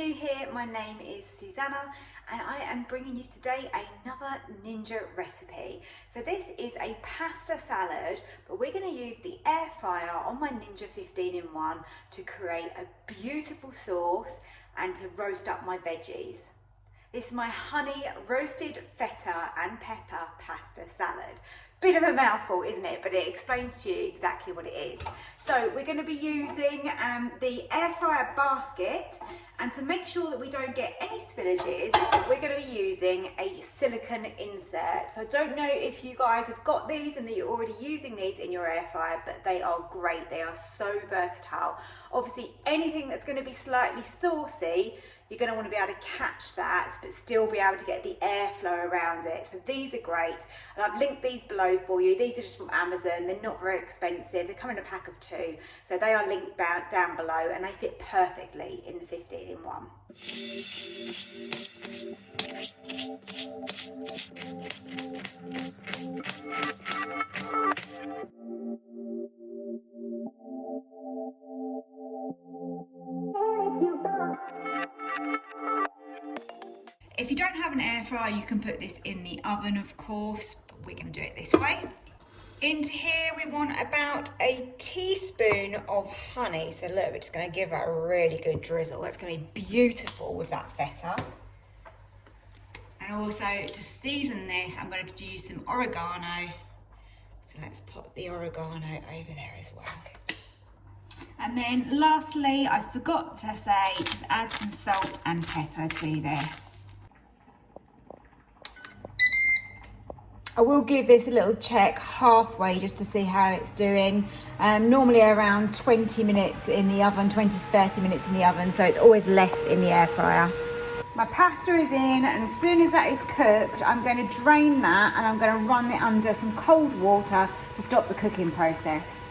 new here, my name is Susanna and I am bringing you today another ninja recipe. So this is a pasta salad, but we're going to use the air fryer on my Ninja 15-in-1 to create a beautiful sauce and to roast up my veggies. This is my honey roasted feta and pepper pasta salad. Bit of a mouthful, isn't it? But it explains to you exactly what it is. So we're going to be using the air fryer basket, and to make sure that we don't get any spillages, we're going to be using a silicone insert. So I don't know if you guys have got these and that you're already using these in your air fryer, but they are great. They are so versatile. Obviously, anything that's going to be slightly saucy, you're going to want to be able to catch that, but still be able to get the airflow around it. So these are great, and I've linked these below for you. These are just from Amazon. They're not very expensive. They come in a pack of 2, so they are linked down below, and they fit perfectly in the 15-in-1. If you don't have an air fryer, you can put this in the oven, of course, but we're going to do it this way. Into here, we want about a teaspoon of honey. So look, we're just going to give that a really good drizzle. That's going to be beautiful with that feta. And also, to season this, I'm going to use some oregano. So let's put the oregano over there as well. And then lastly, I forgot to say, just add some salt and pepper to this. I will give this a little check halfway just to see how it's doing. Normally around 20 minutes in the oven, 20 to 30 minutes in the oven, so it's always less in the air fryer. My pasta is in, and as soon as that is cooked, I'm going to drain that and I'm going to run it under some cold water to stop the cooking process.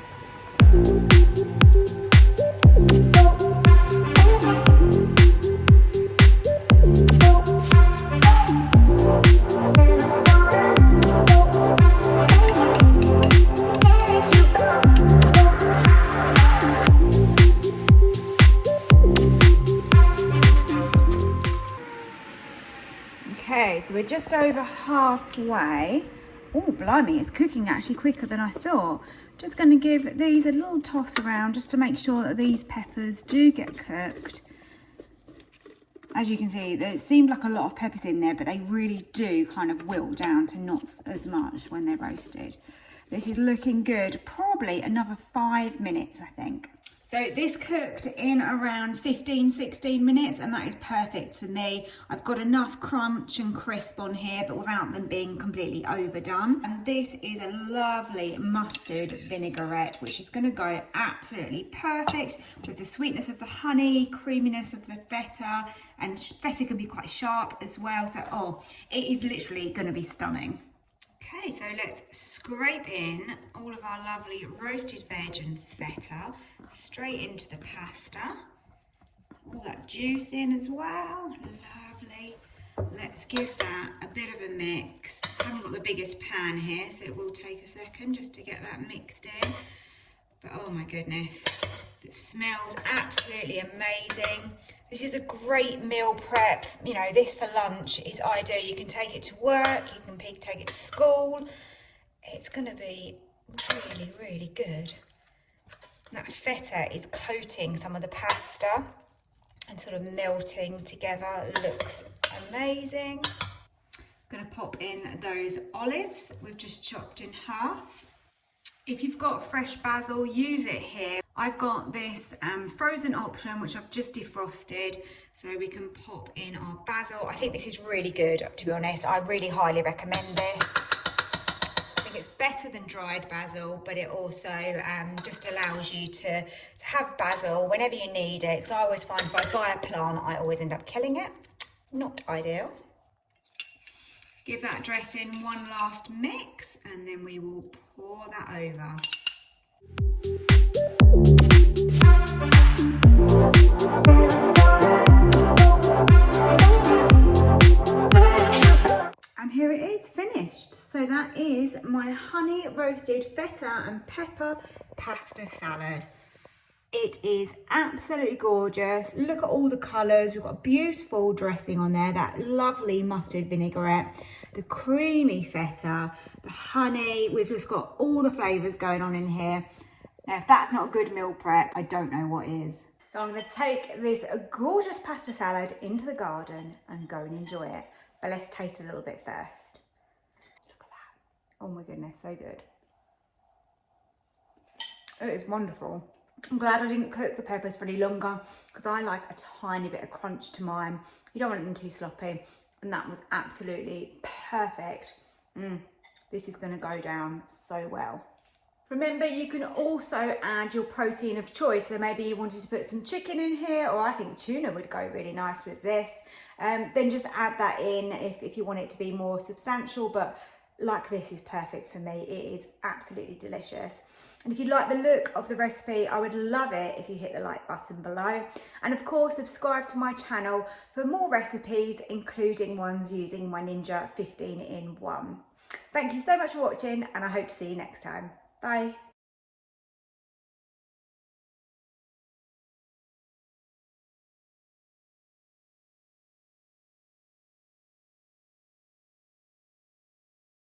Okay, so we're just over halfway. Oh, blimey, it's cooking actually quicker than I thought. Just going to give these a little toss around just to make sure that these peppers do get cooked. As you can see, there seemed like a lot of peppers in there, but they really do kind of wilt down to not as much when they're roasted. This is looking good. Probably another 5 minutes, I think. So this cooked in around 15-16 minutes, and that is perfect for me. I've got enough crunch and crisp on here, but without them being completely overdone. And this is a lovely mustard vinaigrette, which is going to go absolutely perfect with the sweetness of the honey, creaminess of the feta, and feta can be quite sharp as well. So, oh, it is literally going to be stunning. Okay, so let's scrape in all of our lovely roasted veg and feta straight into the pasta. All that juice in as well, lovely. Let's give that a bit of a mix. I haven't got the biggest pan here, so it will take a second just to get that mixed in. But oh my goodness, it smells absolutely amazing. This is a great meal prep. You know, this for lunch is ideal. You can take it to work, you can take it to school. It's going to be really, really good. That feta is coating some of the pasta and sort of melting together. It looks amazing. I'm going to pop in those olives we've just chopped in half. If you've got fresh basil, use it here. I've got this frozen option, which I've just defrosted, so we can pop in our basil. I think this is really good, to be honest. I really highly recommend this. I think it's better than dried basil, but it also just allows you to have basil whenever you need it. Because I always find if I buy a plant, I always end up killing it. Not ideal. Give that dressing one last mix, and then we will pour that over. And here it is finished. So that is my honey roasted feta and pepper pasta salad. It is absolutely gorgeous. Look at all the colours. We've got a beautiful dressing on there, that lovely mustard vinaigrette, the creamy feta, the honey. We've just got all the flavours going on in here. Now, if that's not a good meal prep, I don't know what is. So I'm going to take this gorgeous pasta salad into the garden and go and enjoy it. But let's taste a little bit first. Look at that. Oh my goodness, so good. It is wonderful. I'm glad I didn't cook the peppers for any longer because I like a tiny bit of crunch to mine. You don't want them too sloppy. And that was absolutely perfect. This is going to go down so well. Remember, you can also add your protein of choice. So maybe you wanted to put some chicken in here, or I think tuna would go really nice with this. Then just add that in if you want it to be more substantial, but like this is perfect for me. It is absolutely delicious. And if you like the look of the recipe, I would love it if you hit the like button below. And of course, subscribe to my channel for more recipes, including ones using my Ninja 15-in-1. Thank you so much for watching, and I hope to see you next time. Bye.